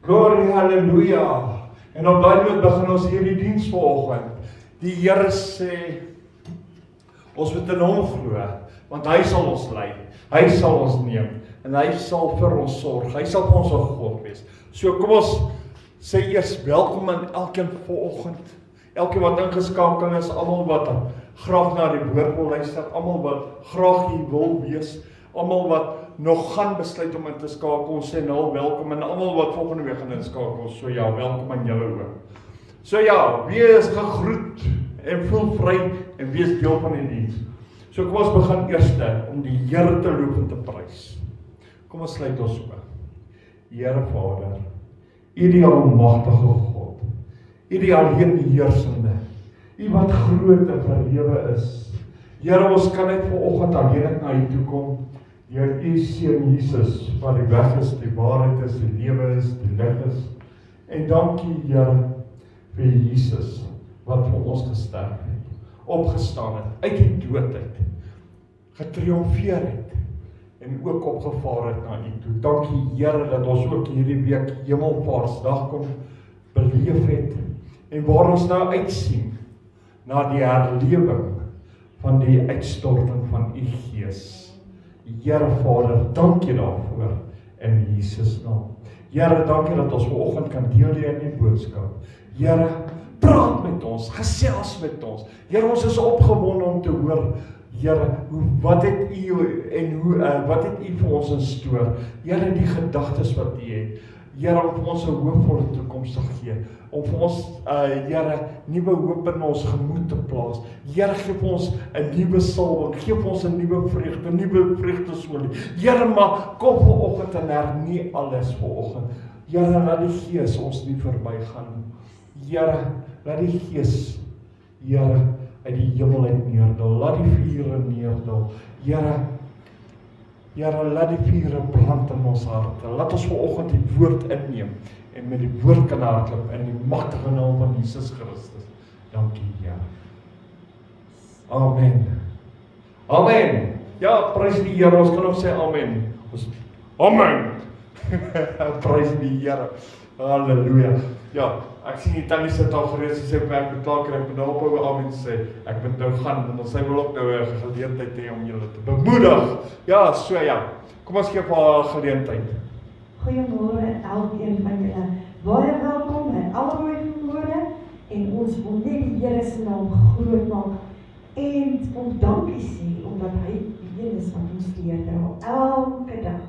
Glorie, halleluja. En op daai noot begin ons hierdie diens vanoggend. Die Here sê, ons moet in hom glo, want hy sal ons lei, hy sal ons neem, en hy sal vir ons sorg, hy sal vir ons 'n God wees. So kom ons sê eers welkom aan elkeen vanoggend, elkeen wat ingeskakel is, almal wat graag na die woord wil luister, almal wat graag hier wil wees, almal wat nog gaan besluit om in te skakel, ons sê nou welkom, en almal wat volgende week gaan inskakel, so ja, welkom aan julle ook. So ja, wees gegroet, en voel vry, en wees deel van die diens. So kom ons begin eerste, om die Here te loof en te prys. Kom ons sluit ons oë. Here Vader, U die almagtige God, U die alleen heersende, U wat groot en verhewe is. Here, ons kan net vanoggend alleen na U toe kom, deur U Seun Jesus, wat die weg is, die waarheid is, die lewe is, die lig is. En dankie, Here, vir Jesus, wat vir ons gesterf het, opgestaan het, uit die dood uit, getriomfeer het, en ook opgevaar het na U toe. Dankie, Here, dat ons ook hierdie week Hemelvaartsdag kon beleef het, en waar ons nou uitsien, na die herlewing van die uitstorting van U Gees. Here Vader, dankie daarvoor in Jesus naam. Here, dankie dat ons vanoggend kan deel in die boodskap. Here, praat met ons, gesels met ons. Here, ons is opgewonde om te hoor, Here, wat het U en wat het U vir ons in store? Here, die gedagtes wat U het. Here, om vir ons 'n hoopvolle toekoms te gee, om vir ons, Here, nuwe hoop in ons gemoed te plaas. Here, gee vir ons 'n nuwe salwing, gee vir ons 'n nuwe vreugde, 'n nuwe vreugdesolie. Here, maar kom vanoggend en hernie alles vanoggend. Here, laat die Gees ons nie verbygaan. Here, laat die Gees, Here, uit die hemel uit neerdal, laat die vure neerdal. Here, laat die vure brand in ons harte. Laat ons vanoggend die woord inneem en met die woord kan hardloop in die magtige naam van Jesus Christus. Dankie, Here. Amen. Amen. Ja, prys die Here. Ons kan ook sê amen. Amen. Prys die Here. Halleluja. Ja, ek sien die tannie sit al gereed, sy sê vir my, ek moet klaar kry, ek moet nou ophou amen sê, ek moet nou gaan, en sy wil ook nou 'n geleentheid hê om julle te bemoedig. Ja, so ja, kom ons gee vir haar 'n geleentheid. Goeiemôre elkeen van julle, baie welkom en almal vanmôre, en ons wil net die Here se naam groot maak, en ons dankie sê, omdat hy die een is wat ons deurdra, elke dag.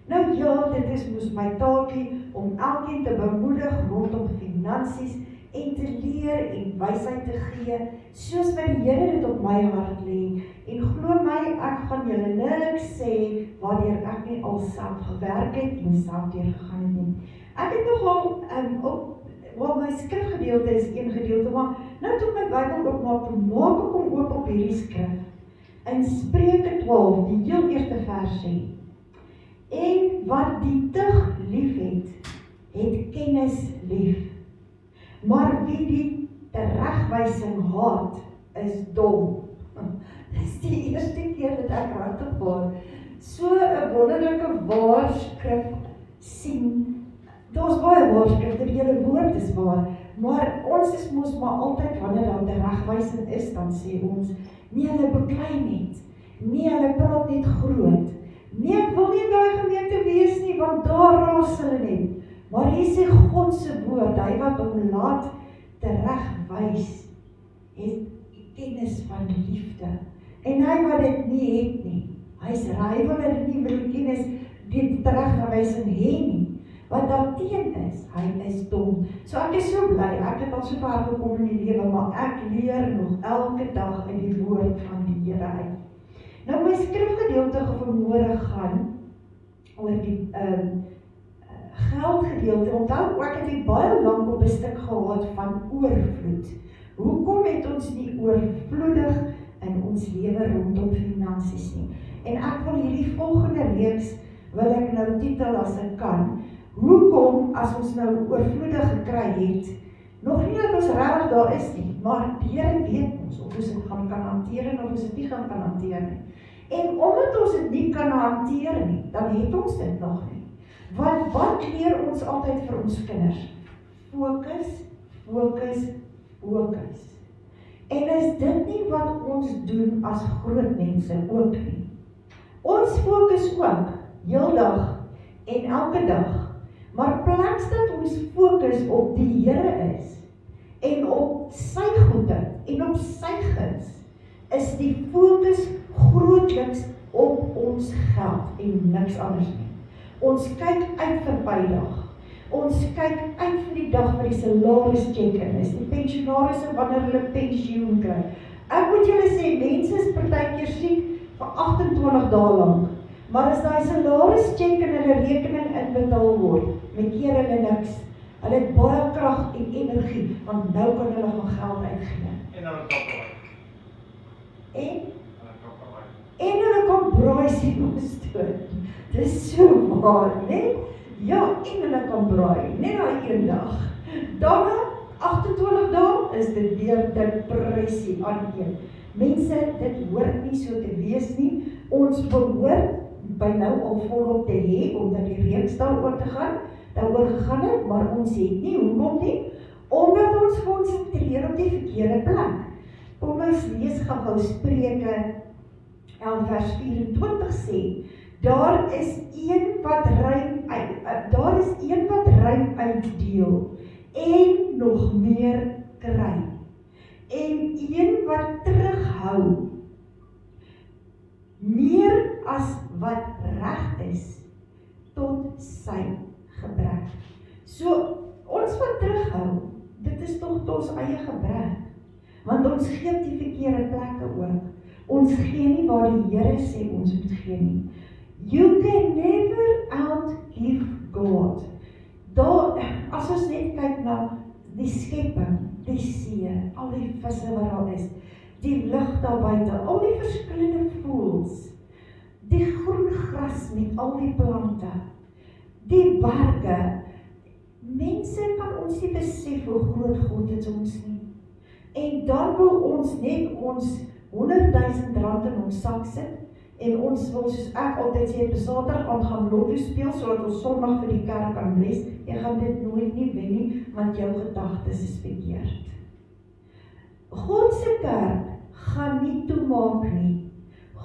Nou ja, dit is mos my taakie om elkeen te bemoedig rondom finansies en te leer en wysheid te gee, soos wat die Here dit op my hart lê. En glo my, ek gaan julle niks sê waardeur ek nie al self gewerk het en self deurgegaan het nie. Ek het nogal my skrifgedeelte is een gedeelte, maar nou toe my Bybel oopmaak, maak ek hom oop op hierdie skrif. In Spreuke 12, die heel eerste vers sê: En wat die tug lief het kennis lief. Maar wie die teregwysing haat, is dom. Dit is die eerste keer dat ek regtig waar so 'n wonderlike waarskrif sien. Daar's baie waarskrifte, die hele woord is waar, maar ons is mos maar altyd, wanneer daar teregwysing is, dan sê ons, nee, hulle beklei net, nee, hulle praat net groot, nee, ek wil nie in daai gemeente wees nie, want daar raas hulle net. Maar hier sê God se woord, hy wat hom laat teregwys, het kennis van liefde. En hy wat dit nie het nie, hy wil dit nie wil kennis, die teregwysing hê nie. Wat daarteen is, hy is dom. So ek is so bly, ek het al so ver gekom in die lewe, maar ek leer nog elke dag in die woord van die Here uit. Nou my skrifgedeelte vanmôre gaan oor die geldgedeelte. Onthou, ek het baie lank op 'n stuk gehad van oorvloed. Hoekom het ons nie oorvloedig in ons lewe rondom finansies nie? En ek wil hierdie volgende reeks, wil ek nou titel as ek kan, hoekom as ons nou oorvloedig gekry het, nog nie dat ons regtig daar is nie, maar die Here weet ons, of ons dit kan hanteer en of ons dit nie kan hanteer nie. En omdat ons dit nie kan hanteer nie, dan het ons dit nog nie. Want wat leer ons altyd vir ons kinders? Fokus, fokus, fokus. En is dit nie wat ons doen as groot mense ook nie? Ons fokus ook, heeldag en elke dag, maar plaas dat ons fokus op die Here is, en op sy goede, en op sy guns, is die fokus grootliks op ons geld en niks anders nie. Ons kyk uit vir bydag. Ons kyk uit vir die dag waar die salaris check-in is, die pensionarisse wanneer hulle pensioen kry. Ek moet julle sê, mense is partykeer siek vir 28 dae lank, maar as daai salaris check-in hulle rekening inbetaal word, met keer hulle niks. Hulle het baie krag en energie, want nou kan hulle van geld uitgee. En hulle kan braai. En hulle kan braai sien op die stoot. Dis so waar, né? Ja, en hulle kan braai, net daai een dag. Daarna, 28 dae, is dit weer depressie aan een. Mense, dit hoort nie so te wees nie. Ons behoort by nou al volop te hê, omdat die reeks daaroor gegaan het, maar ons het nie, hoekom nie? Omdat ons konsentreer op die verkeerde plek. Kom ons lees gou Spreuke 11 vers 24 sê, daar is een wat ruim uitdeel en nog meer kry. En een wat terughou meer as wat reg is tot sy gebrek. So, ons wat terughou, dit is tog ons eie gebrek. Want ons gee op die verkeerde plekke ook. Ons gee nie waar die Here sê ons moet gee nie. You can never outgive God. Daar, as ons net kyk na die skepping, die see, al die visse wat daar is, die lug daar buite, al die verskillende voëls, die groen gras met al die plante, die berge. Mense kan ons nie besef hoe groot God is ons nie. En dan wil ons net ons 100.000 rand in ons sak sit, en ons wil, soos ek altyd sê, op Saterdag aan gaan lotto speel, sodat ons Sondag vir die kerk kan bless. Jy gaan dit nooit nie wen nie, want jou gedagtes is verkeerd. God se kerk gaan nie toemaak nie.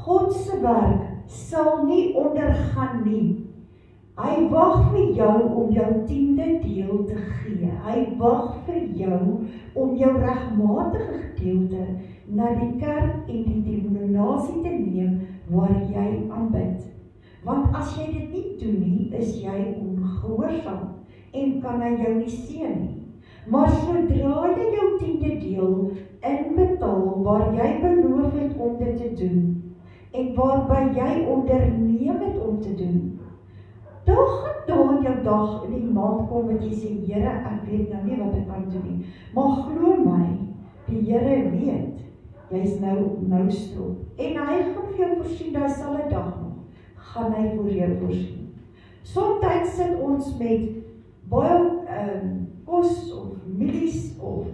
God se werk sal nie ondergaan nie. Hy wag vir jou om jou 10de deel te gee. Hy wag vir jou om jou regmatige gedeelte na die kerk en die denominasie te neem waar jy aanbid. Want as jy dit nie doen nie, is jy ongehoorsaam en kan hy jou nie seën nie. Maar sodra jy jou 10de deel inbetaal waar jy beloof het om dit te doen en waarby jy onderneem het om te doen, dan gaan daar jou dag in die maand kom wat jy sê, Here, ek weet nou nie wat ek kan doen nie. Maar glo my, die Here weet, jy is nou stroop. En hy gaan vir jou voorsien, daai selfde dag nog, gaan hy vir jou voorsien. Somtyds sit ons met baie kos of mielies of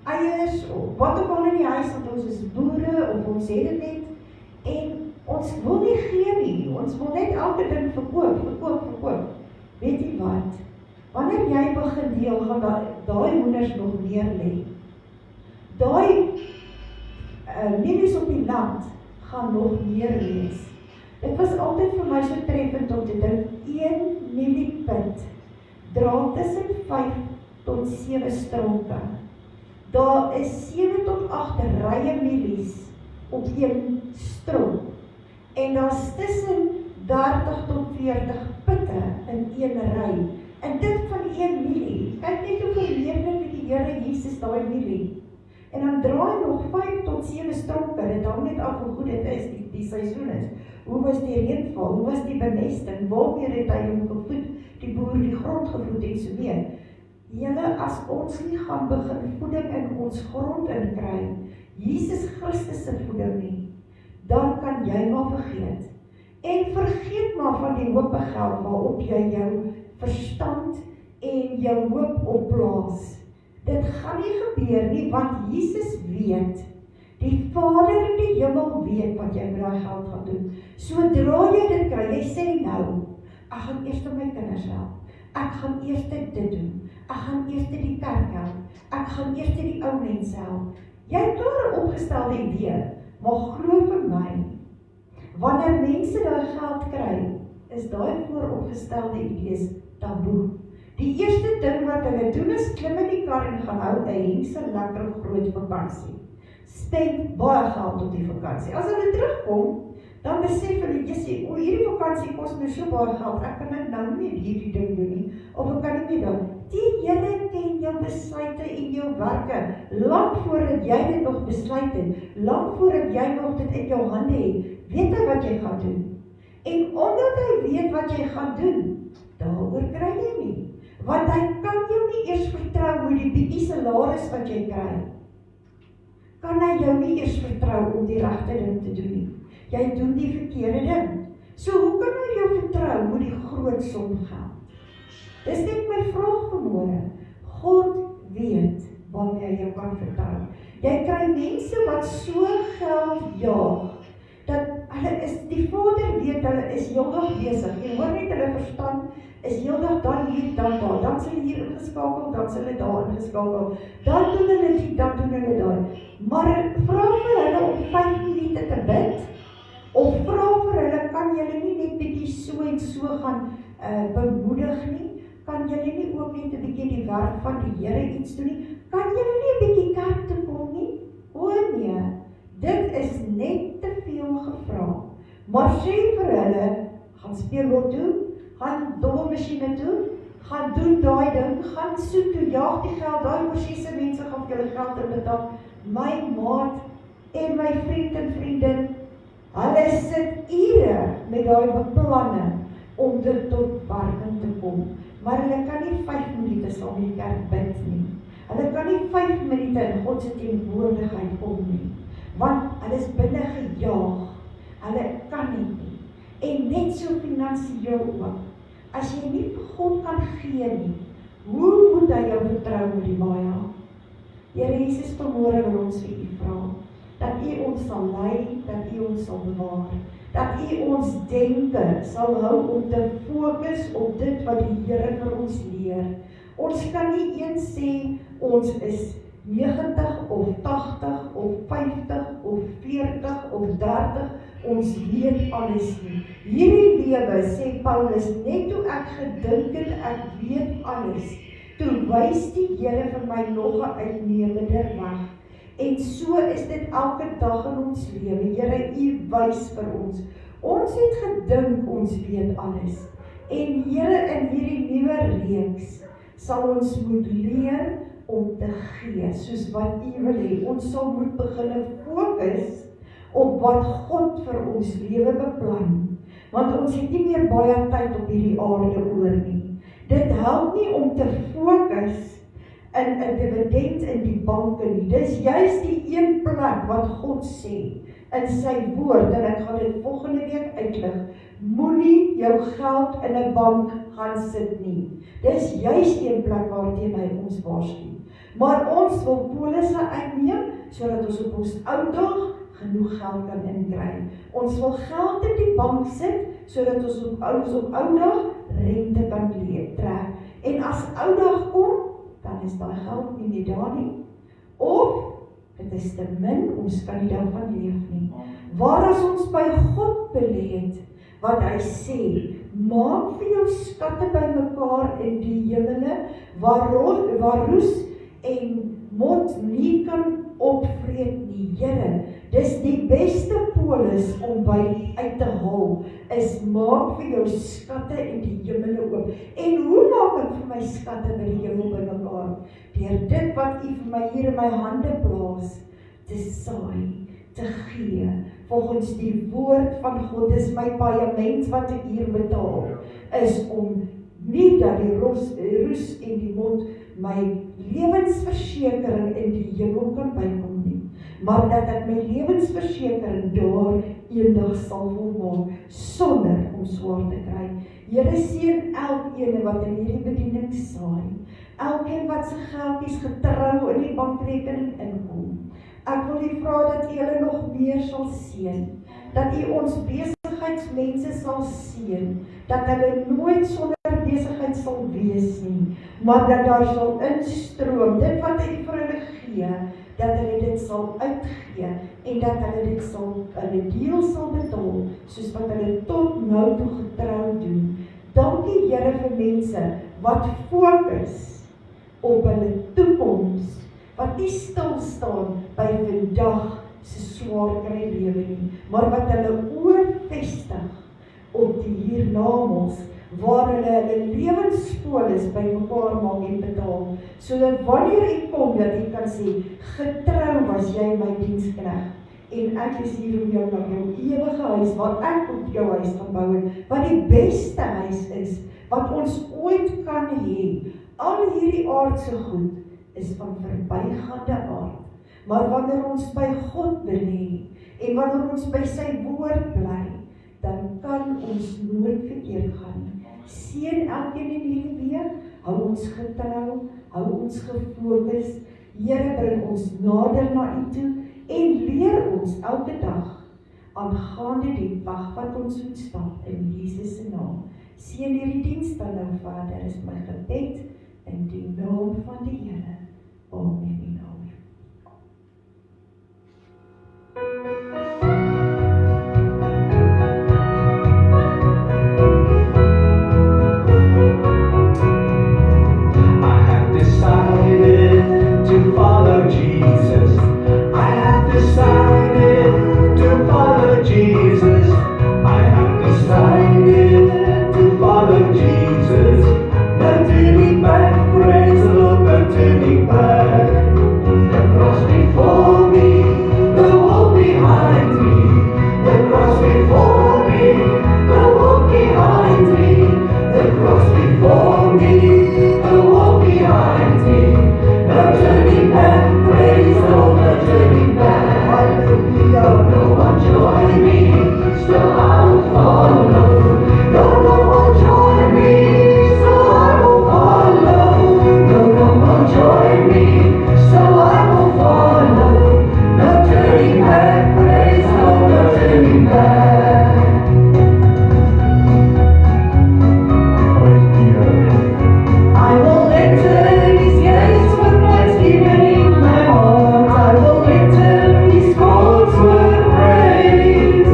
eiers of wat ook al in die huis, want ons is boere of ons het dit net, en ons wil nie gee nie, ons wil net elke ding verkoop. Weet jy wat? Wanneer jy begin deel, gaan daai hoenders nog meer lê. Daai mielies op die land gaan nog meer wees. Dit was altyd vir my so treffend om te dink, 1 mieliepit dra tussen 5 tot 7 stronke. Daar is 7 tot 8 rye mielies op 1 stronk. En daar is tussen 30 tot 40 pitte in 1 ry. En dit van 1 mielie. Kyk net hoe verleerlik met die Here Jesus daai mielie. En dan draai nog 5 tot 7 stronke. Dit hang net af hoe goed dit is, die seisoen is. Hoe was die reënval? Hoe was die bemesting? Waarmee het hy hom gevoed? Die boer die grond gevoed en so meer. Julle, as ons nie gaan begin voeding in ons grond inkry, Jesus Christus se voeding nie, dan kan jy maar vergeet. En vergeet maar van die hoop geld waarop jy jou verstand en jou hoop opplaas. Dit gaan nie gebeur nie, want Jesus weet, die Vader in die hemel weet wat jy met daai geld gaan doen. Sodra jy dit kry, jy sê nou, Ek gaan eers my kinders help. Ek gaan eers dit doen. Ek gaan eers die kerk help. Ek gaan eers die ou mense help. Jy het klaar 'n opgestelde idee, maar glo vir my, wanneer mense daai geld kry, is daai vooropgestelde idees taboe. Die eerste ding wat hulle doen is klim in die kar en gaan hou 'n hengse lekker groot vakansie. Spend baie geld op die vakansie. As hulle terugkom, dan besef hulle, jy o, hierdie vakansie kos my so baie geld, ek kan nou nie hierdie ding doen nie, of ek kan nie doen. Die Here ken jou besluite en jou werke, lank voordat jy dit nog besluit het, lank voordat jy nog dit in jou hande het, weet hy wat jy gaan doen. En omdat hy weet wat jy gaan doen, daaroor kry jy nie. Want hy kan jou nie eers vertrou met die bietjie salaris wat jy kry. Kan hy jou nie eers vertrou om die regte ding te doen nie. Jy doen die verkeerde ding. So hoe kan hy jou vertrou met die groot som geld? Dis net my vraag vanmôre. God weet waarmee hy jou kan vertrou. Jy kry mense wat so geld jaag, dat hulle is, die Vader weet, hulle is heeldag besig. Jy hoor net hulle verstand is heeldag dan hier, dan daar. Dan sal hulle hier ingeskakel, dan sal hulle daar ingeskakel. Dan doen hulle dit, dan doen hulle daar. Maar vra vir hulle om 5 minute te bid, of vra vir hulle, kan julle nie net bietjie so en so gaan bemoedig nie? Kan julle nie ook net 'n bietjie die werk van die Here iets doen nie? Kan julle nie 'n bietjie kerk toe kom nie? O nee, dit is net te veel gevra. Maar sê vir hulle, gaan speel lotto, gaan dommelmasjiene toe, gaan doen daai ding, gaan soek toe, jaag die geld, daai oorseese mense gaan vir julle geld inbetaal. My maat en my vriend en vriendin, hulle sit ure met daai beplanne om dit tot werking te kom. Maar hulle kan nie 5 minute saam in die kerk bid nie. Hulle kan nie 5 minute in God se teenwoordigheid kom nie. Want hulle is binne gejaag. Hulle kan nie. En net so finansiëel ook. As jy nie vir God kan gee nie, hoe moet hy jou vertrou met die baie? Here Jesus, vanmôre wil ons vir U vra, dat U ons sal lei, dat U ons sal bewaar, dat U ons denke sal hou om te fokus op dit wat die Here vir ons leer. Ons kan nie eens sê ons is 90 of 80 of 50 of 40 of 30, ons weet alles nie. Hierdie lewe, sê Paulus, net toe ek gedink het ek weet alles, toe wys die Here vir my nog 'n uitnemender weg. En so is dit elke dag in ons lewe. Here, U wys vir ons. Ons het gedink ons weet alles. En Here, in hierdie nuwe reeks sal ons moet leer om te gee, soos wat U wil hê. Ons sal moet begin fokus op wat God vir ons lewe beplan. Want ons het nie meer baie tyd op hierdie aarde oor nie. Dit help nie om te fokus in 'n dividend in die banke nie. Dis juist die een plek wat God sê in sy woord, en ek gaan dit volgende week uitlig. Moenie jou geld in 'n bank gaan sit nie. Dis juist een plek waarteen hy ons waarsku. Maar ons wil polisse uitneem, sodat ons op ons ou dag genoeg geld kan inkry. Ons wil geld in die bank sit, sodat ons op ou dag rente kan trek. En as ou dag kom, dan is daai geld nie meer daar nie. Of, dit is te min, ons kan nie daarvan leef nie. Waar as ons by God belê het, wat hy sê, maak vir jou skatte bymekaar in die hemele, waar roes en mot nie kan opvreet nie. Here, dis die beste polis om by uit te haal, is maak vir jou skatte in die hemele oop. En hoe maak ek vir my skatte by die hemel bymekaar? Deur dit wat U vir my hier in my hande plaas, te saai, te gee, volgens die woord van God. Dis my paiement wat ek hier betaal, is om nie dat die roes en die mot my lewensversekering in die hemel kan bykom nie, maar dat ek my lewensversekering daar eendag sal volmaak, sonder om swaar te kry. Here, seën elkeen wat in hierdie bediening saai, elkeen wat sy geldjies getrou in die bankrekening inkom. Ek wil U vra dat U hulle nog meer sal seën, dat U ons besigheid besigheidsmense sal seën, dat hulle nooit sonder besigheid sal wees nie, maar dat daar sal instroom, dit wat hy vir hulle gee, dat hulle dit sal uitgee, en dat hulle dit sal, hulle deel sal betaal, soos wat hulle tot nou toe getrou doen. Dankie Here vir mense, wat fokus op hulle toekoms, wat nie stilstaan by vandag se swaar kry lewe nie, maar wat hulle oorvestig op die hiernamaals, waar hulle lewenspolis by mekaar maak en betaal, sodat wanneer ek kom, dat ek kan sê, getrou was jy my diensknegt, en ek is hier om jou na jou ewige huis, waar ek op jou huis gaan bou, wat die beste huis is, wat ons ooit kan hê. Al hierdie aardse goed is van verbygaande aard. Maar wanneer ons by God belê, en wanneer ons by sy woord bly, dan kan ons nooit verkeerd gaan nie. Seën elkeen in hierdie week, hou ons getrou, hou ons gefokus, Here bring ons nader na U toe, en leer ons elke dag, aangaande die pad wat ons moet stap, in Jesus se naam. Seën hierdie diens dan nou Vader, is my gebed, in die naam van die Here. Amen en amen. I have decided to follow Jesus. I have decided to follow Jesus. I have decided to follow Jesus. No turning back, praise the Lord, no turning back. The cross before me, the wall behind me. The cross before me, the wall behind me. The cross before me, the wall behind me. No turning back, praise the Lord, no turning back. Hallelujah. No one join me, so I will follow. No one join me, so I will follow. No one join me, so I will follow. No turning back, praise the Lord, no turning back. I will enter His gates with thanksgiving in my heart. I will enter His courts with praise.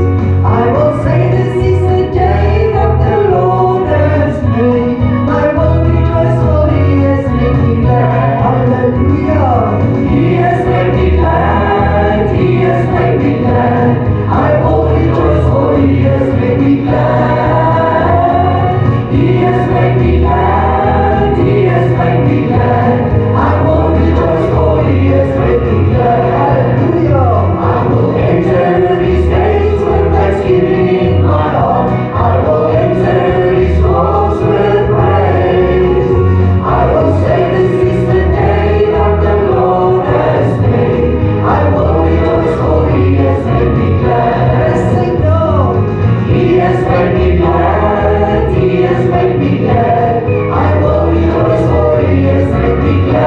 I will say this is the day that the Lord has made. I will rejoice for He has made me glad. Hallelujah. He has made me glad. He has made me glad. I will rejoice for He has made me glad. He has made me glad. He has made me glad. I will rejoice for He has made me glad. Hallelujah. I will enter His gates with thanksgiving in my heart. I will enter His courts with praise. I will say this is the day that the Lord has made. I will rejoice for He has made me glad. Let's sing now. He has made me glad. He has made me glad. I will rejoice for He has made me glad.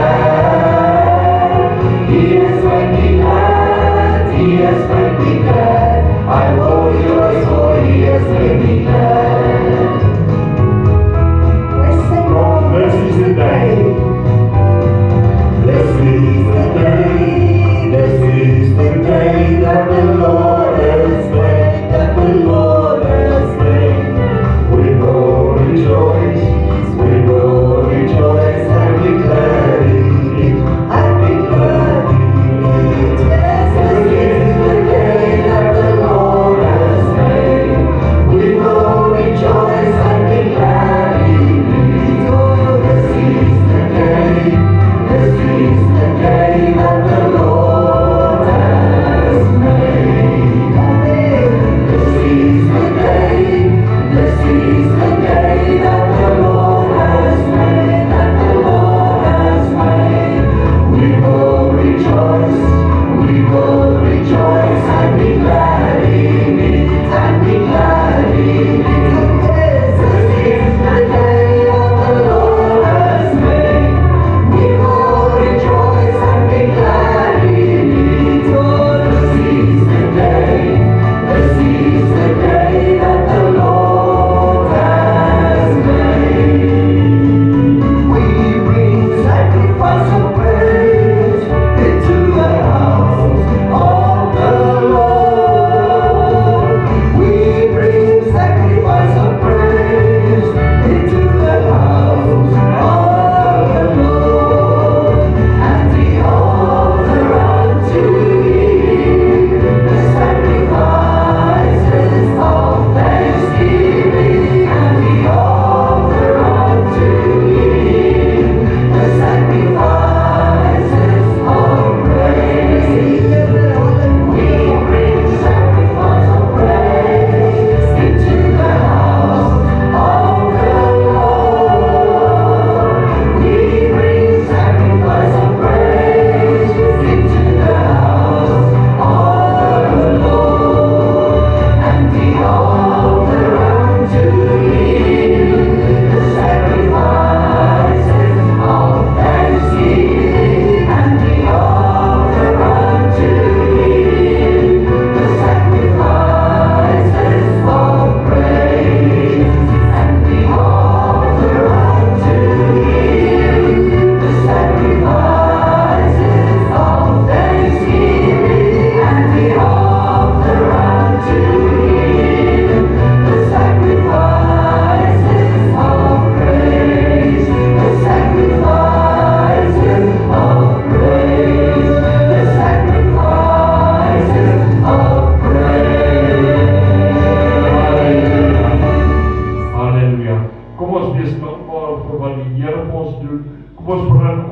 bring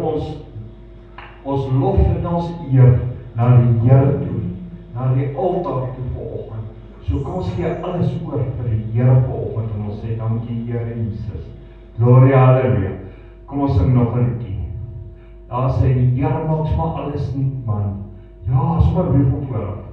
ons lof en ons eer na die Here toe, na die altaar toe vanoggend. So kom ons gee alles oor vir die Here vanoggend en ons sê dankie Here Jesus. Gloria, halleluja. Kom ons sing nog 'n liedjie. Daar sê die Here maak sommer alles nuut man. Ja, sommer weer van voor af.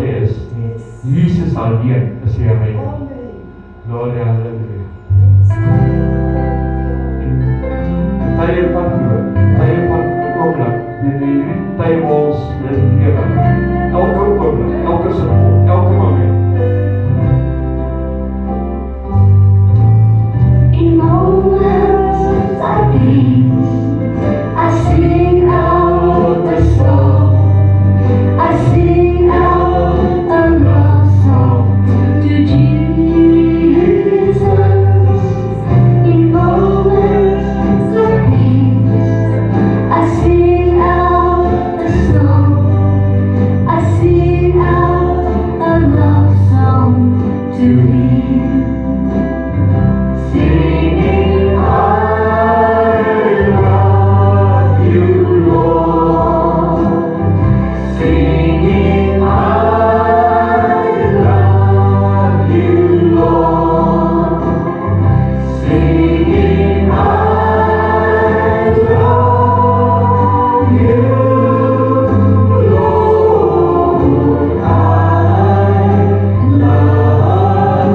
is. Yes. Jesus alleen is die redder. Amen. Gloria, halleluja. Yes. Tye van nood, tye van oomblik, hierdie tye waar ons lewe. Elke oomblik, elke sekonde, elke moment. In moments like these, I sing out the song. I sing out a love song to Jesus. In moments like these, I sing out a song. I sing out a love song to Him. Singing, I love you, Lord. Singing, I love you, Lord. Singing, I love you, Lord. I love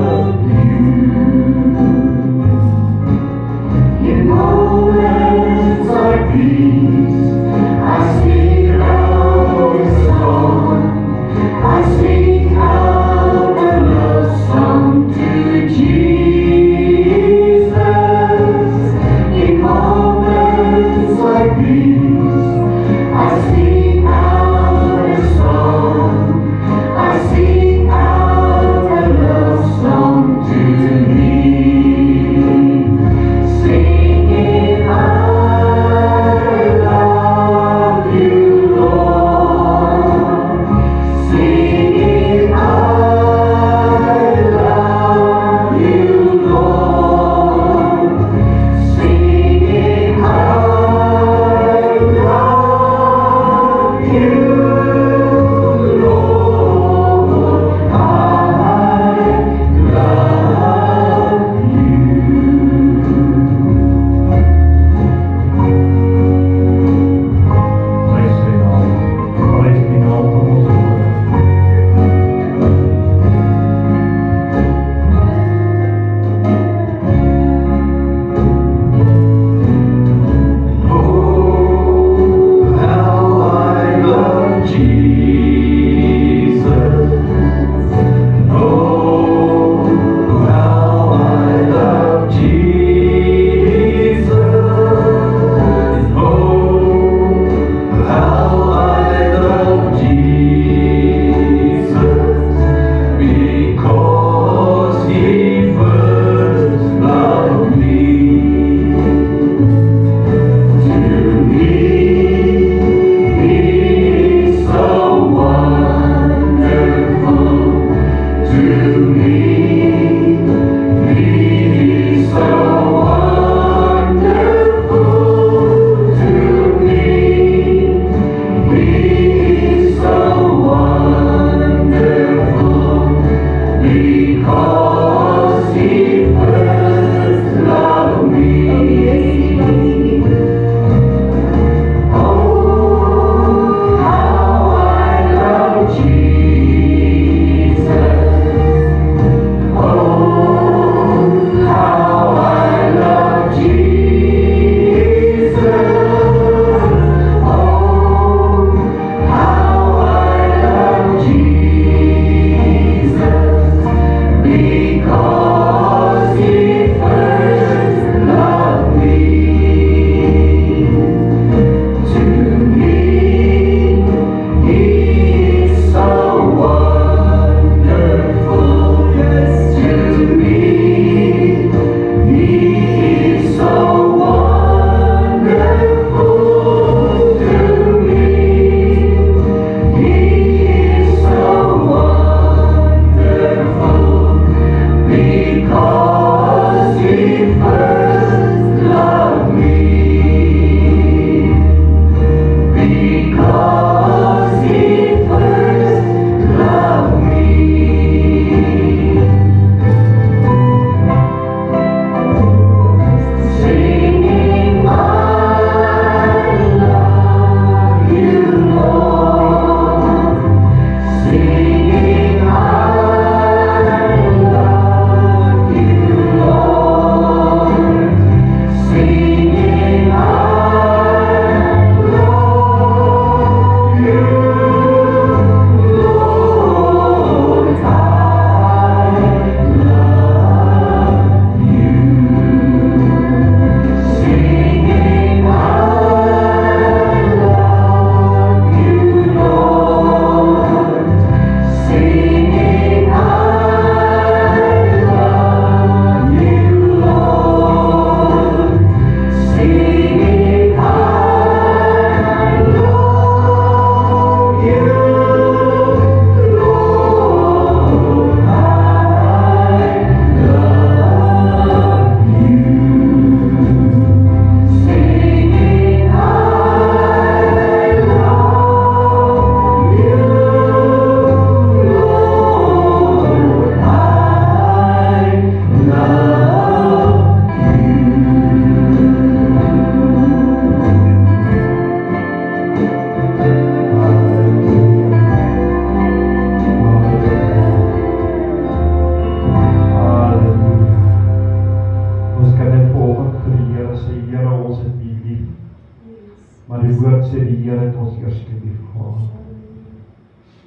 sê die Here het ons eerste lief gehad.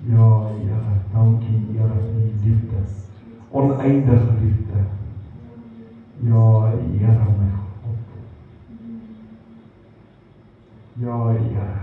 Ja, Here, dankie Here vir die liefde, oneindige liefde. Ja, Here my God. Ja, Here.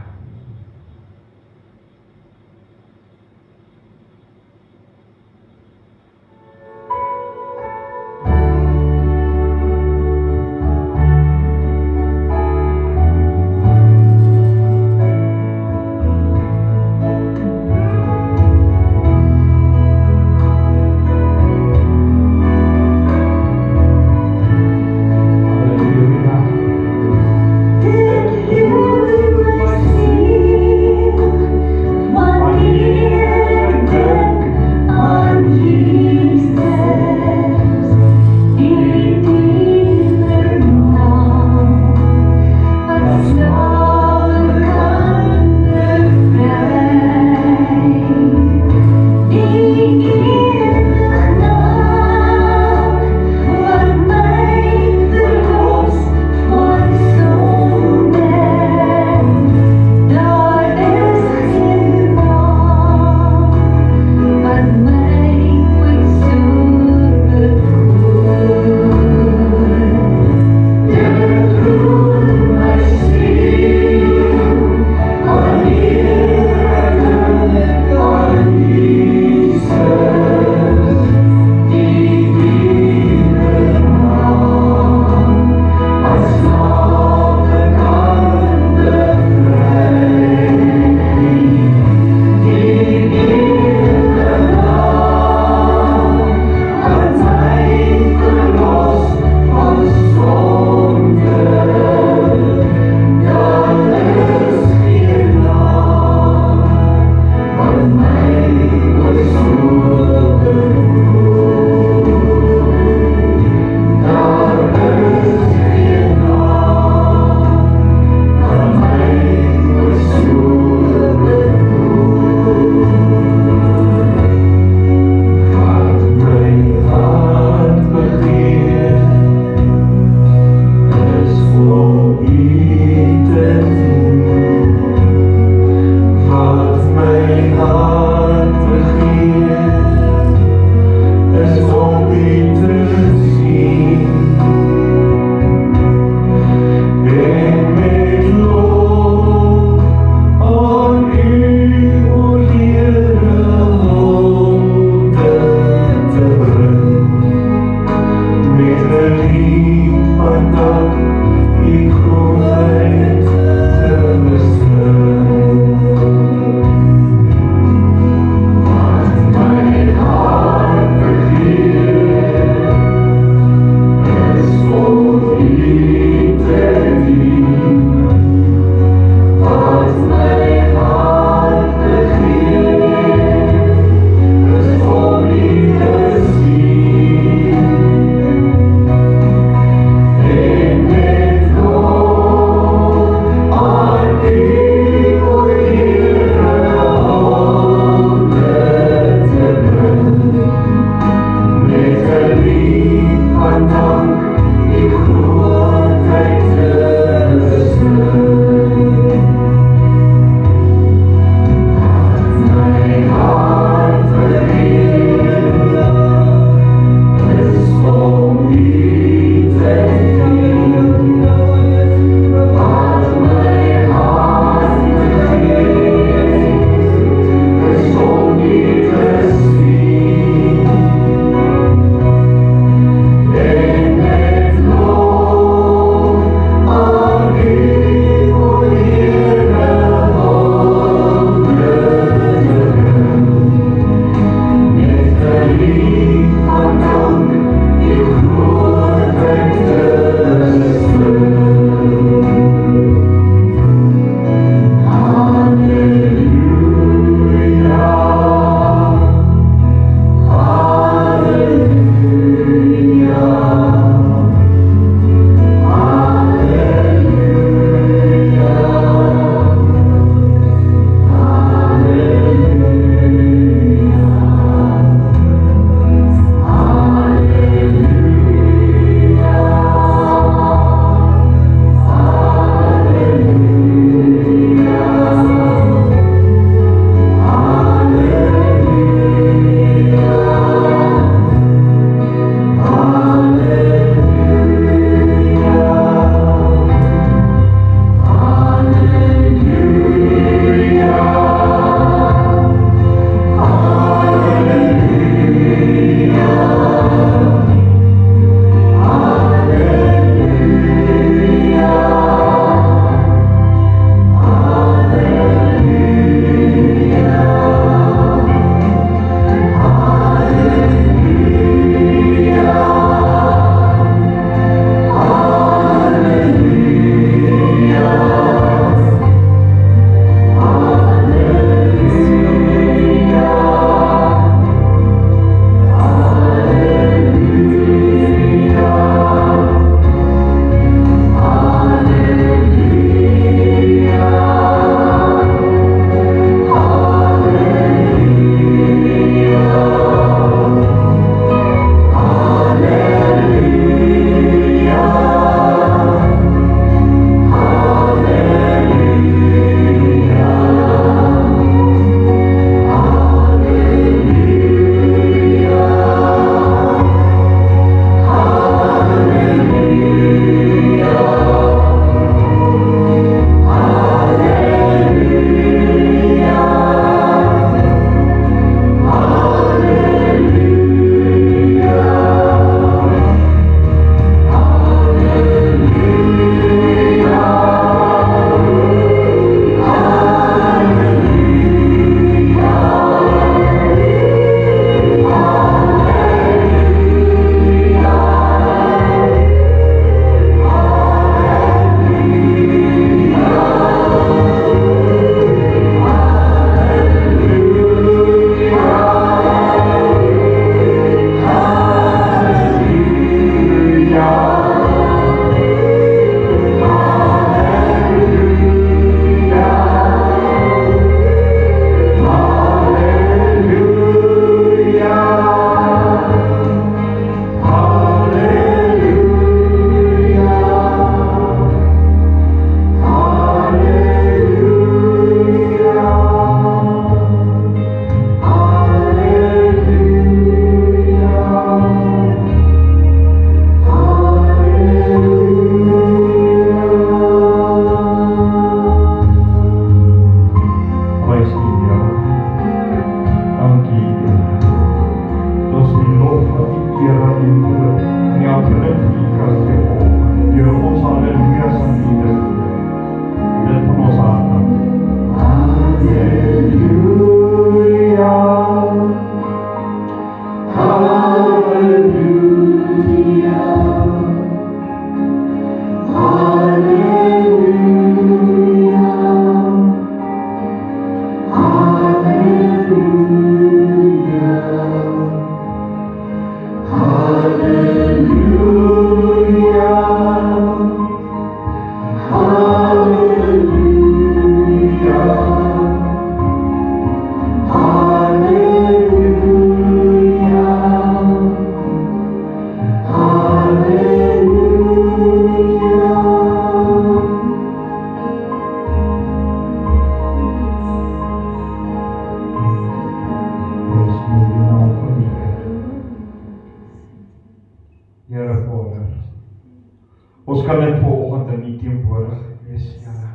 kan net vanoggend in U teenwoordigheid wees, Here.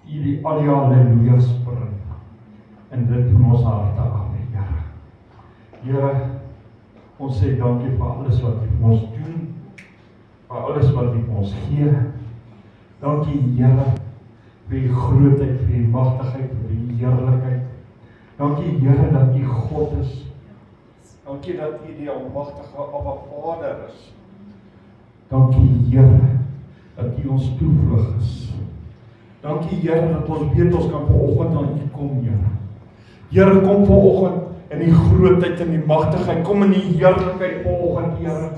U die al die halleluja's bring en dit van ons harte af, Here. Here, ons sê dankie vir alles wat U vir ons doen, vir alles wat U vir ons gee. Dankie, Here, vir U grootheid, vir U magtigheid, vir U heerlikheid. Dankie, Here, dat U God is. Dankie dat U die almagtige Abba Vader is. Dankie, Here, dat U ons toevlug is. Dankie, Here, dat ons weet ons kan vanoggend aan U kom, Here. Here, kom vanoggend in die grootheid en die magtigheid, kom in die heerlikheid vanoggend, Here.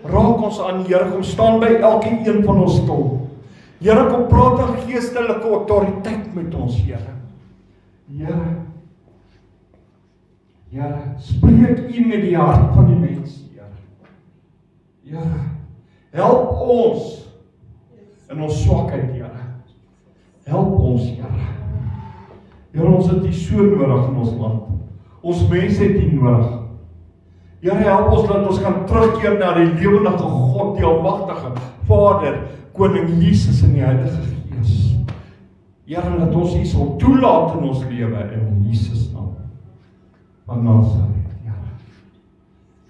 Raak ons aan, Here, kom staan by elkeen een van ons stil. Here, kom praat aan geestelike autoriteit met ons, Here. Here, spreek U met die hart van die mens, Here. Help ons in ons swakheid, Here. Help ons, Here. Here, ons het U so nodig in ons land. Ons mense het U nodig. Here, help ons dat ons kan terugkeer na die lewendige God, die almagtige Vader, Koning Jesus en die Heilige Gees. Here, dat ons U sal toelaat in ons lewe in Jesus naam. Van Nasaret, Here.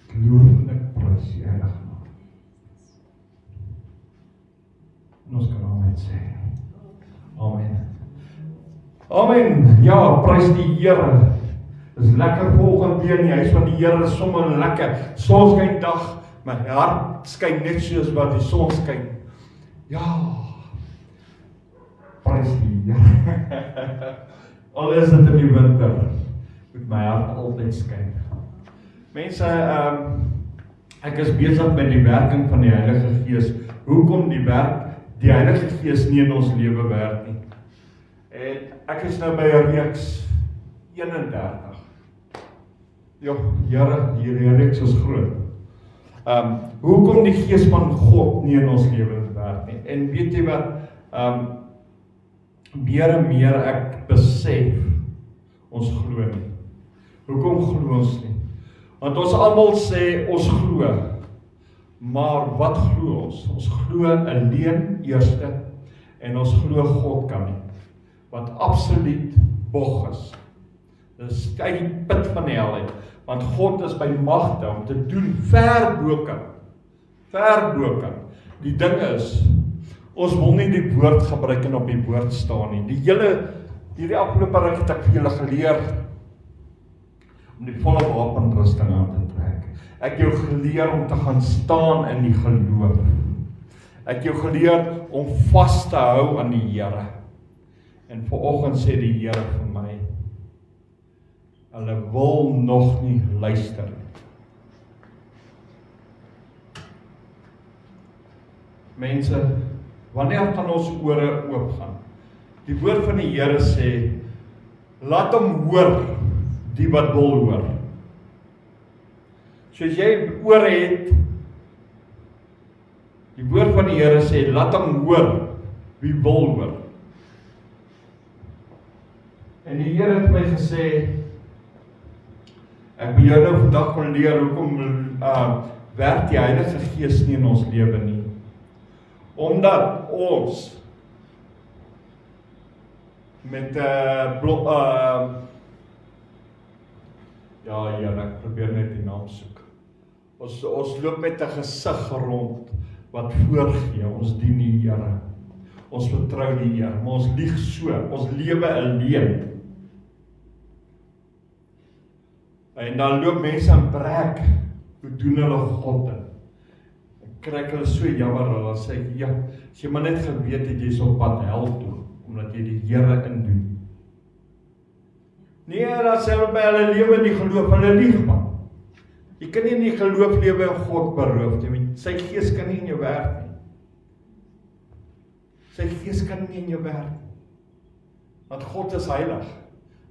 Ek loof en ek prys U heilige naam. En ons kan amen sê. Amen. Amen. Ja, prys die Here. Dis lekker volgende weer in die huis van die Here, is sommer lekker. Sonskyn dag, my hart skyn net soos wat die son skyn. Ja. Prys die Here. Al is dit in die winter, moet my hart altyd skyn. Mense, ek is besig met die werking van die Heilige Gees. Hoekom die Heilige Gees nie in ons lewe werk nie? En ek is nou by reeks 31. Ja, Here, hierdie reeks is groot. Hoekom die Gees van God nie in ons lewens werk nie? En weet jy wat, meer en meer ek besef, ons glo nie. Hoekom glo ons nie? Want ons almal sê ons glo, maar wat glo ons? Ons glo alleen eerste, en ons glo God kan nie. Wat absoluut bog is. Dis uit die put van die hel uit, want God is by magte om te doen ver bo kan. Die ding is, ons wil nie die woord gebruik en op die woord staan nie. Hierdie afgelope ruk het ek vir julle geleer om die volle wapenrusting aan te trek. Ek jou geleer om te gaan staan in die geloof. Ek jou geleer om vas te hou aan die Here. En vanoggend sê die Here vir my, hulle wil nog nie luister. Mense, wanneer gaan ons ore oopgaan? Die woord van die Here sê, laat hom hoor, die wat wil hoor. Soos jy ore het, die woord van die Here sê, laat hom hoor, wie wil hoor. En die Here het my gesê, ek wil jou nou vandag gaan leer, hoekom werk die Heilige Gees nie in ons lewe nie. Omdat ons met ja, Here, ek probeer net die naam soek. Ons loop met 'n gesig rond wat voorgee, ons dien die Here. Ons vertrou die Here, maar ons lieg so, ons lewe alleen. En dan loop mense in brek, hoe doen hulle God in? En kry hulle so jammer, hulle sê, ja, as jy maar net geweet het, jy is op pad hel toe, omdat jy die Here indoen. Nee, dan sê hulle by hulle lewe in die geloof, hulle lieg man. Jy kan nie in die geloof lewe en God beroof, sy Gees kan nie in jou werk nie. Sy Gees kan nie in jou werk nie. Want God is heilig.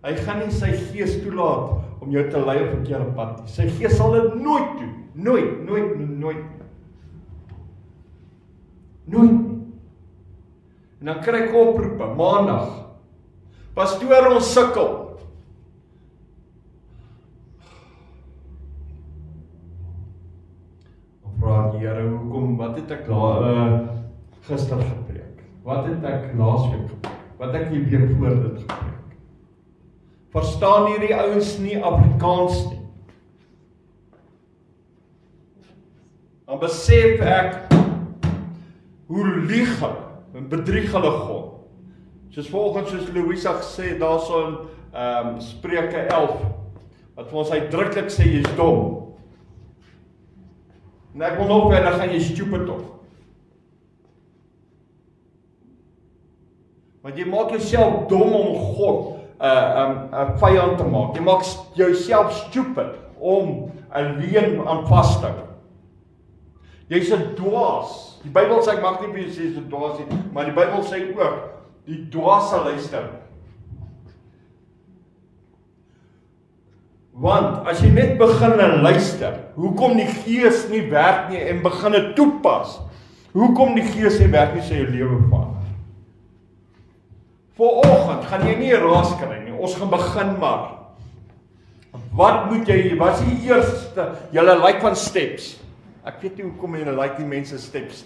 Hy gaan nie sy Gees toelaat om jou te lei op 'n verkeerde pad nie. Sy Gees sal dit nooit doen. Nooit. En dan kry ek oproepe, maandag. Pastoor, ons sukkel. Dan vra ek, Here, hoekom, wat het ek daar, gister gepreek? Wat het ek laasweek gepreek? Wat het ek die week voor dit gepreek? Verstaan hierdie ouens nie Afrikaans nie? Dan besef ek hoe lieg hulle en bedrieg hulle God. Soos volgens soos Louisa gesê, daar so in Spreuke 11, wat vir ons uitdruklik sê, jy is dom. En ek wil nog verder gaan, jy stupid op. Want jy maak jouself dom om God 'n vyand te maak. Jy maak jouself stupid om 'n leuen aan vas te hou. Jy's 'n dwaas. Die Bybel sê, ek mag nie vir jou sê jy's 'n dwaas nie, maar die Bybel sê ook, die dwaas sal luister. Want as jy net begin luister, hoekom die Gees nie werk nie en begin toepas, hoekom die Gees nie werk nie, sê jou lewe verander. Vanoggend gaan jy nie 'n raas kry nie, ons gaan begin maar. Wat moet jy, wat is die eerste, julle like van steps? Ek weet nie hoekom julle like die mense steps.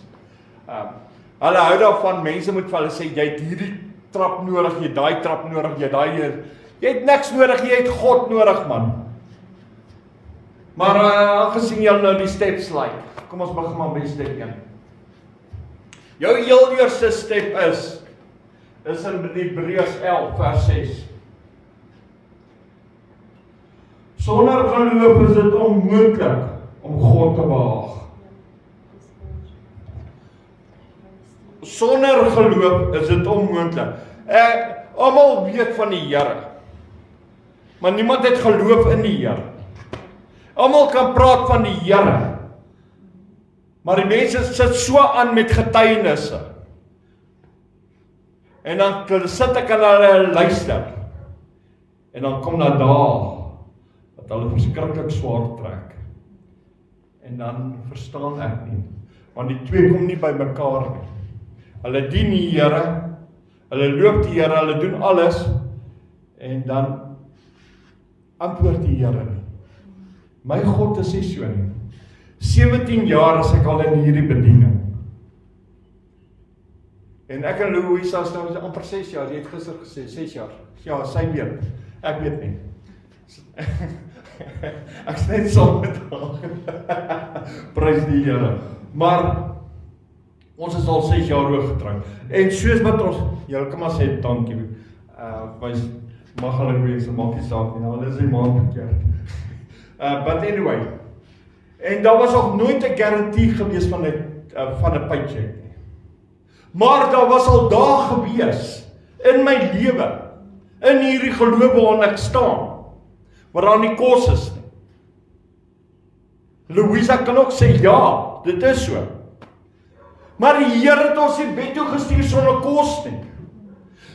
Hulle hou daarvan, mense moet vir hulle sê, jy het hierdie trap nodig, jy het daai trap nodig, jy het niks nodig, jy het God nodig, man. Maar aangesien julle nou die steps like, kom ons begin maar by step 1. Jou heel eerste step is in Hebreërs 11 vers 6. Sonder geloof is dit onmoontlik om God te behaag. Sonder geloof is dit onmoontlik. Almal weet van die Here, maar niemand het geloof in die Here. Almal kan praat van die Here, maar die mense sit so aan met getuienisse. En dan sit ek aan hulle luister. En dan kom daar dat hulle verskriklik swaar trek. En dan verstaan ek nie, want die twee kom nie by mekaar nie. Hulle dien die Here, hulle loop die Here, hulle doen alles, en dan antwoord die Here nie. My God is nie so nie. 17 jaar is ek al in hierdie bediening. En ek en Louisa is nou amper 6 jaar, jy het gister gesê, 6 jaar. Ja, sy weet, ek weet nie. Ek is net saam met haar. Prys die Here. Maar ons is al 6 jaar ook getroud. En soos wat ons, julle kan maar sê dankie. Mag hulle wees, maak nie saak nie, hulle is nie maand verkeerd. But anyway, en daar was ook nooit 'n garantie gewees van 'n paycheck nie. Maar daar was al dae gewees in my lewe, in hierdie geloof waarin ek staan, waar daar nie kos is nie. Louisa kan ook sê, ja, dit is so. Maar die Here het ons nie bed toe gestuur sonder kos nie.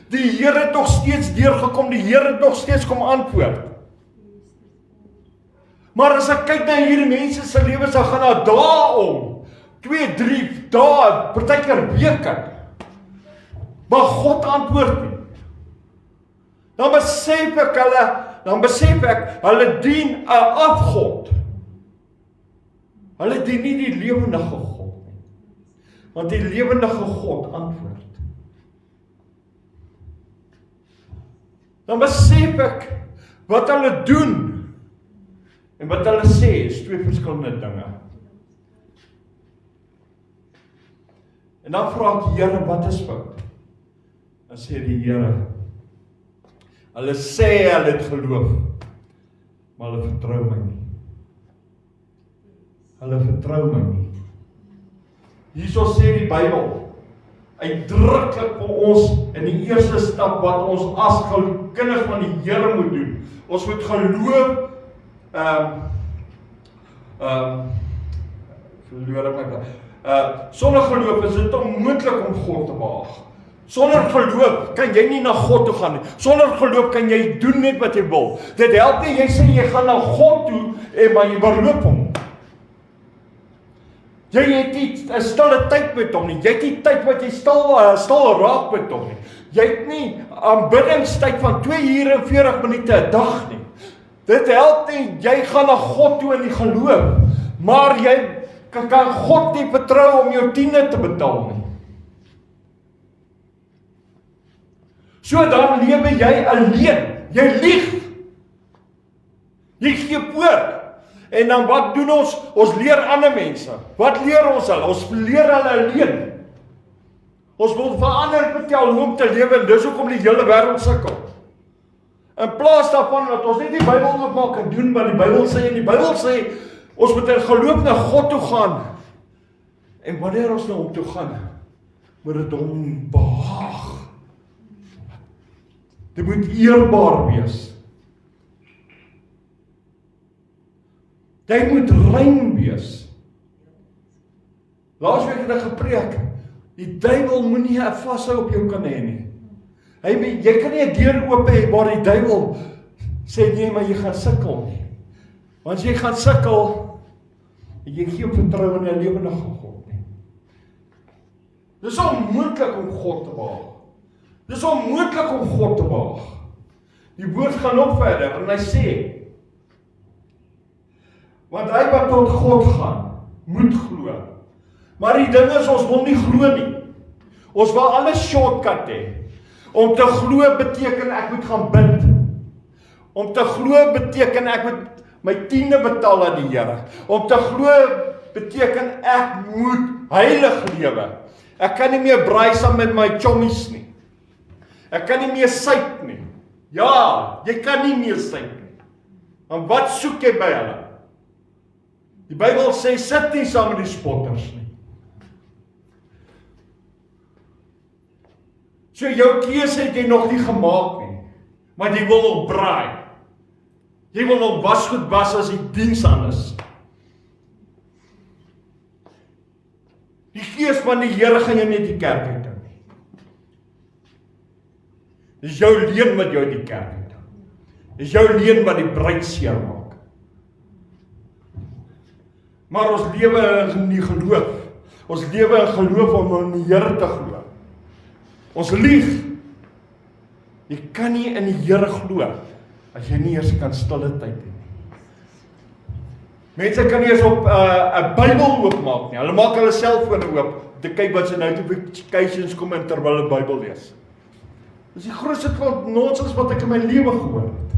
Die Here het nog steeds deurgekom, die Here het nog steeds kom antwoord. Maar as ek kyk na hierdie mense se lewens, dan gaan daar dae om, 2, 3 dae, partykeer weke. Maar God antwoord nie. Dan besef ek, hulle dien 'n afgod. Hulle dien nie die lewendige God nie. Want die lewendige God antwoord. Dan besef ek, wat hulle doen, en wat hulle sê, is 2 verskillende dinge. En dan vra ek, Here, wat is fout? Dan sê die Here, hulle sê hulle het geloof, maar hulle vertrou my nie. Hulle vertrou my nie. Hierso sê die Bybel, uitdruklik vir ons in die eerste stap wat ons as kinders van die Here moet doen. Ons moet geloof, sonder geloof is dit onmoontlik om God te behaag. Sonder geloof kan jy nie na God toe gaan nie. Sonder geloof kan jy doen net wat jy wil. Dit help nie, jy sê jy gaan na God toe, maar jy beroep hom. Jy het nie 'n stille tyd met hom nie. Jy het nie tyd wat jy stil raak met hom nie. Jy het nie aanbiddingstyd van 2 ure en 40 minute 'n dag nie. Dit help nie, jy gaan na God toe in die geloof, maar jy kan God nie vertrou om jou tiende te betaal nie. So dan lewe jy alleen. Jy lieg. Jy gee voor. En dan wat doen ons? Ons leer ander mense. Wat leer ons hulle? Ons leer hulle alleen. Ons wil vir ander vertel hoe om te lewe en dis hoekom die hele wêreld sukkel. In plaas daarvan dat ons net die Bybel oopmaak en doen wat die Bybel sê en die Bybel sê ons moet in geloof na God toe gaan. En wanneer ons na hom toe gaan, moet dit hom behaag. Dit moet eerbaar wees. Jy moet rein wees. Laasweek het ek gepreek, die duiwel moenie 'n vashou op jou kan hê nie. Jy kan nie 'n deur oop hê waar die duiwel sê nee, maar jy gaan sukkel nie. Want as jy gaan sukkel, jy gee vertroue in 'n lewendige God nie. Dis onmoontlik om God te behaag. Dis onmoontlik om God te behaag. Die woord gaan nog verder en hy sê, want hy wat tot God gaan, moet glo. Maar die ding is, ons wil nie glo nie. Ons wil alles shortcut hê. Om te glo beteken ek moet gaan bid. Om te glo beteken ek moet my 10de betaal aan die Here. Om te glo beteken ek moet heilig lewe. Ek kan nie meer braai saam met my chommies nie. Ek kan nie meer syk nie. Ja, jy kan nie meer syk nie. Want wat soek jy by hulle? Die Bybel sê, sit nie saam met die spotters nie. So jou keuse het jy nog nie gemaak nie, maar jy wil nog braai. Jy wil nog wasgoed was as die diens aan is. Die gees van die Here gaan jou nie die kerk uit hou nie. Dis jou leen wat jou uit die kerk uit hou. Dis jou leen wat die bruid seer maak. Maar ons lewe in die geloof. Ons lewe in geloof om in die Here te glo. Ons lieg. Jy kan nie in die Here glo as jy nie eers kan stille tyd hê nie. Mense kan nie eens op 'n Bybel oopmaak nie. Hulle maak hulle selfone oop te kyk wat se notifications kom in terwyl hulle Bybel lees. Dis die grootste klomp nonsens wat ek in my lewe gehoor het.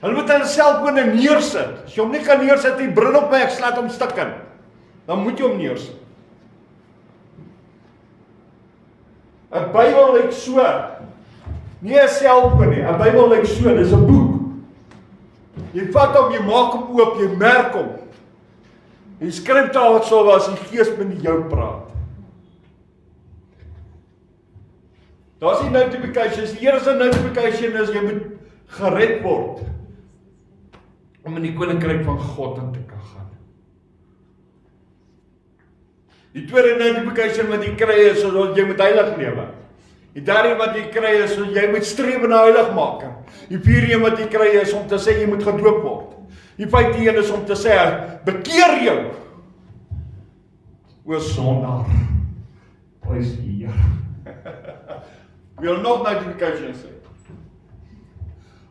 Hulle moet hulle selfone neersit. As jy hom nie kan neersit nie, bring op my, ek slaat hom stuk in. Dan moet jy hom neersit. 'n Bybel lyk so. Nie 'n selfoon nie. 'n Bybel lyk so, dis 'n boek. Jy vat hom, jy maak hom oop, jy merk hom. Jy skryf daar wat sou was, die Gees met jou praat. Daar's nie notifications. Die eerste notification is jy moet gered word om in die koninkryk van God in te kan gaan. Die tweede notification wat jy kry is dat jy moet heilig lewe. Die derde wat jy kry is dat jy moet streef na heiligmaking. Die vierde wat jy kry is om te sê jy moet gedoop word. Die vyfde een is om te sê bekeer jou. O sondaar. Prys die Here. Wil nog notifications sê.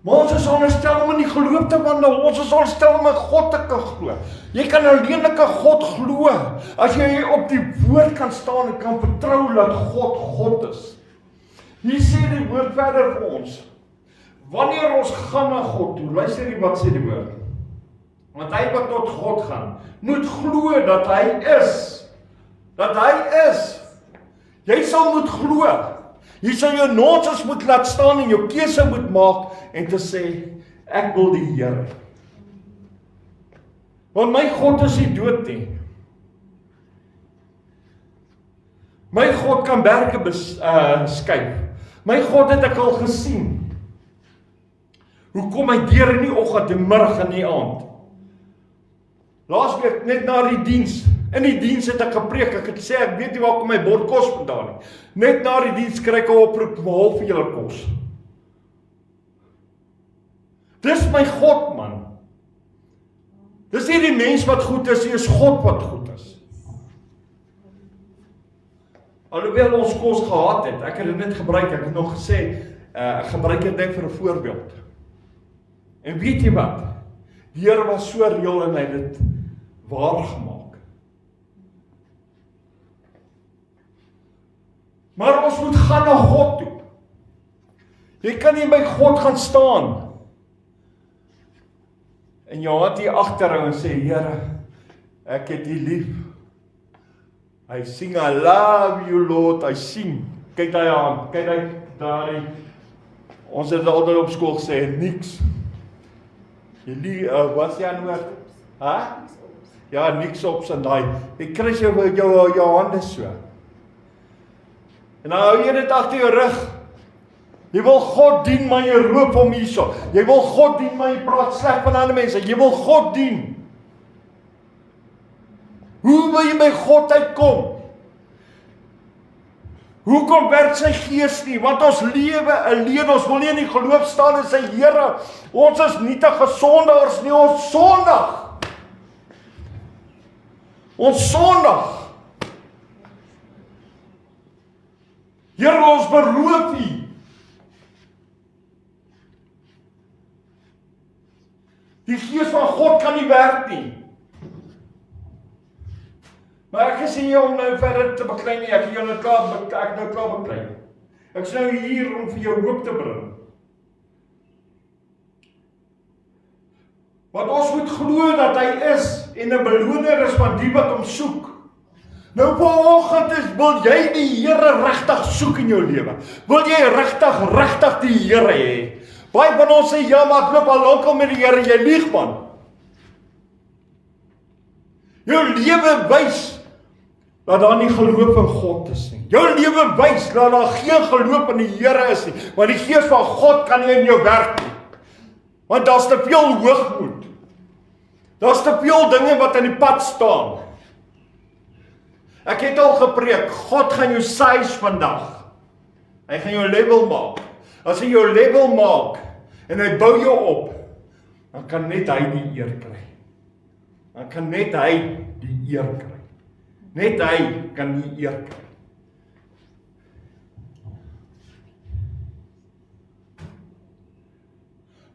Maar ons is onderstel om in die geloof te wandel. Ons is onderstel om in God te kan glo. Jy kan alleenlike God glo as jy op die woord kan staan en kan vertrou dat God God is. Hier sê die woord verder vir ons. Wanneer ons gaan na God toe, luister jy wat sê die woord. Want hy wat tot God gaan, moet glo dat hy is. Dat hy is. Jy sal moet glo. Jy sal jou nonsens moet laat staan en jou keuse moet maak en te sê, ek wil die Here. Want my God is nie dood nie. My God kan berge skuif. My God het ek al gesien. Hoe kom hy deur in die oggend, die middag en die aand? Laasweek net na die diens. In die diens het ek gepreek. Ek het gesê ek weet nie waar kom my bord kos vandaan nie. Net na die diens kry ek 'n oproep behalwe vir julle kos. Dis my God, man. Dis nie die mens wat goed is, dis God wat goed is. Alhoewel ons kos gehad het, ek het dit net gebruik, ek het nog gesê, ek gebruik dit net vir 'n voorbeeld. En weet jy wat? Die Here was so reël en hy het dit waar gemaak. Maar ons moet gaan na God toe. Jy kan nie by God gaan staan en jou hand hier agterhou en sê, Here, ek het U lief. Hy sing, I love you Lord, hy sing. Kyk daai hand, kyk daai, ons het altyd op skool gesê, niks. Wat is die ander woord? Ja, niks op sy daai. Jy kry jou hande so. En dan hou jy dit agter jou rug. Jy wil God dien, maar jy roep hom hierso. Jy wil God dien, maar jy praat sleg van ander mense. Jy wil God dien. Hoe wil jy by God uitkom? Hoekom werk sy gees nie? Want ons lewe alleen, ons wil nie in die geloof staan en sê, Here, ons is nietige sondaars nie, ons sondig. Ons sondig. Here, ons beroof U. Die gees van God kan nie werk nie. Maar ek is nie om nou verder te beklei nie, ek nou klaar beklei. Ek is nou hier om vir jou hoop te bring. Want ons moet glo dat hy is en 'n beloner is van die wat hom soek. Nou vanoggend wil jy die Here regtig soek in jou lewe. Wil jy regtig die Here hê? Baie van ons sê, ja, maar ek loop al lankal met die Here, jy lieg man. Jou lewe wys dat daar nie geloof in God is nie. Jou lewe wys dat daar geen geloof in die Here is nie. Want die gees van God kan nie in jou werk nie. Want daar's te veel hoogmoed. Daar's te veel dinge wat in die pad staan. Ek het al gepreek, God gaan jou size vandag. Hy gaan jou level maak. As hy jou level maak en hy bou jou op, dan kan net hy die eer kry. Dan kan net hy die eer kry. Net hy kan die eer kry.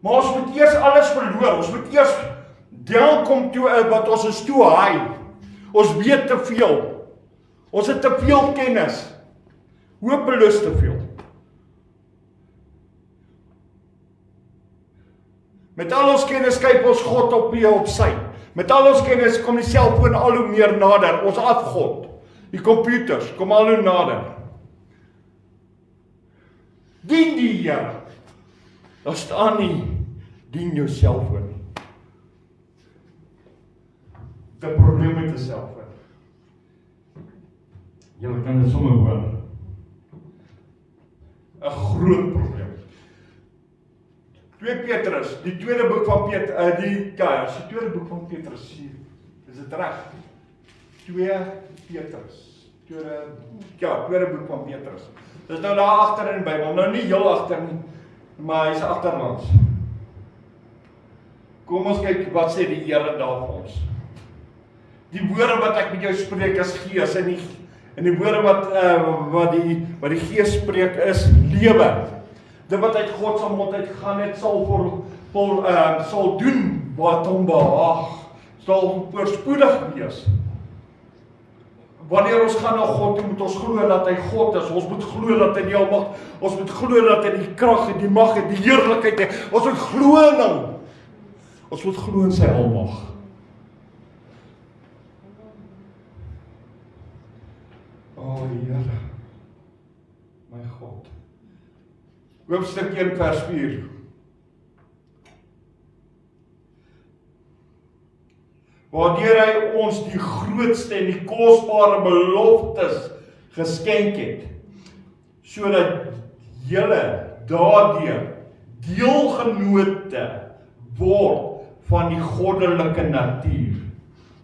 Maar ons moet eers alles verloor. Ons moet eers kom toe wat ons is toe haai. Ons weet te veel. Ons het te veel kennis. Hopeloos te veel. Met al ons kennis kyk ons God op sy. Met al ons kennis kom die selfoon al hoe meer nader. Ons afgod. Die computers kom al hoe nader. Dien die Here. Daar staan nie, dien jou selfoon nie. Die probleem met die selfoon. Julle kan dit sommer hoor. 'n groot probleem. 2 Petrus, die tweede boek van Petrus, die tweede boek van Petrus, is dit reg? 2 Petrus, tweede boek van Petrus. Dis nou daar agter in die Bybel, nou nie heel agter nie, maar hy's agterlangs. Kom ons kyk wat sê die Here daar vir ons. Die woorde wat ek met jou spreek is gees en die woorde wat die gees spreek is lewe. Dit wat uit God se mond uitgaan het sal doen wat hom behaag. Sal voorspoedig wees. Wanneer ons gaan na God, moet ons glo dat hy God is. Ons moet glo dat hy die almag, ons moet glo dat hy die krag en die mag en die heerlikheid het. Ons moet glo in hom. Ons moet glo in sy almag. O Here, my God. Hoofstuk 1 vers 4. Waardeur hy ons die grootste en die kosbare beloftes geskenk het, sodat julle daardeur deelgenote word van die goddelike natuur,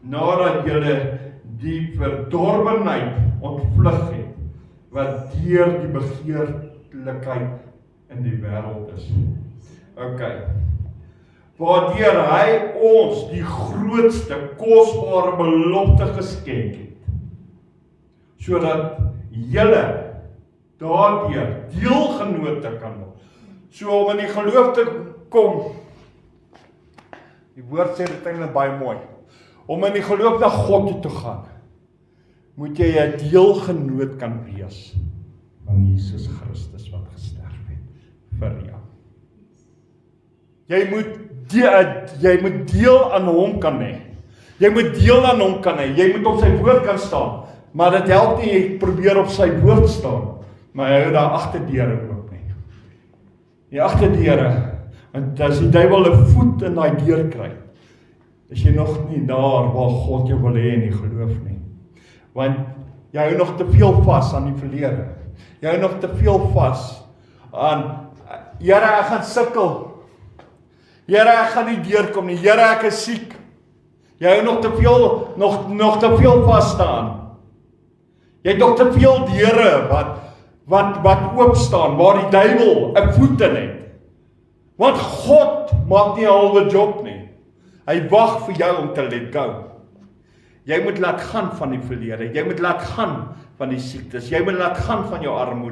nadat julle die verdorwenheid ontvlug het, wat deur die begeerlikheid in die wêreld is. Okay. Waardeur hy ons die grootste kosbare belofte geskenk het, sodat julle daardeur deelgenote kan word. So om in die geloof te kom, die woord sê dit eintlik baie mooi, om in die geloof na God toe te gaan, moet jy 'n deelgenoot kan wees van Jesus Christus wat gesterf het vir jou. Jy moet deel aan hom kan hê. Jy moet deel aan hom kan hê. Jy moet op sy woord kan staan. Maar dit help nie jy probeer op sy woord staan, maar jy hou daar agterdeure oop nie. Die agterdeure, want as die duiwel 'n voet in daai deur kry, is jy nog nie daar waar God jou wil hê in die geloof nie. Want jy hou nog te veel vas aan die verlede. Jy hou nog te veel vas aan, Here, ek gaan sukkel. Here, ek gaan nie deurkom nie. Here, ek is siek. Jy hou nog te veel, nog te veel vas staan. Jy het nog te veel deure wat oop staan, waar die duiwel 'n voet in het. Want God maak nie 'n halwe job nie. Hy wag vir jou om te let go. Jy moet laat gaan van die verlede. Jy moet laat gaan van die siektes. Jy moet laat gaan van jou armoede.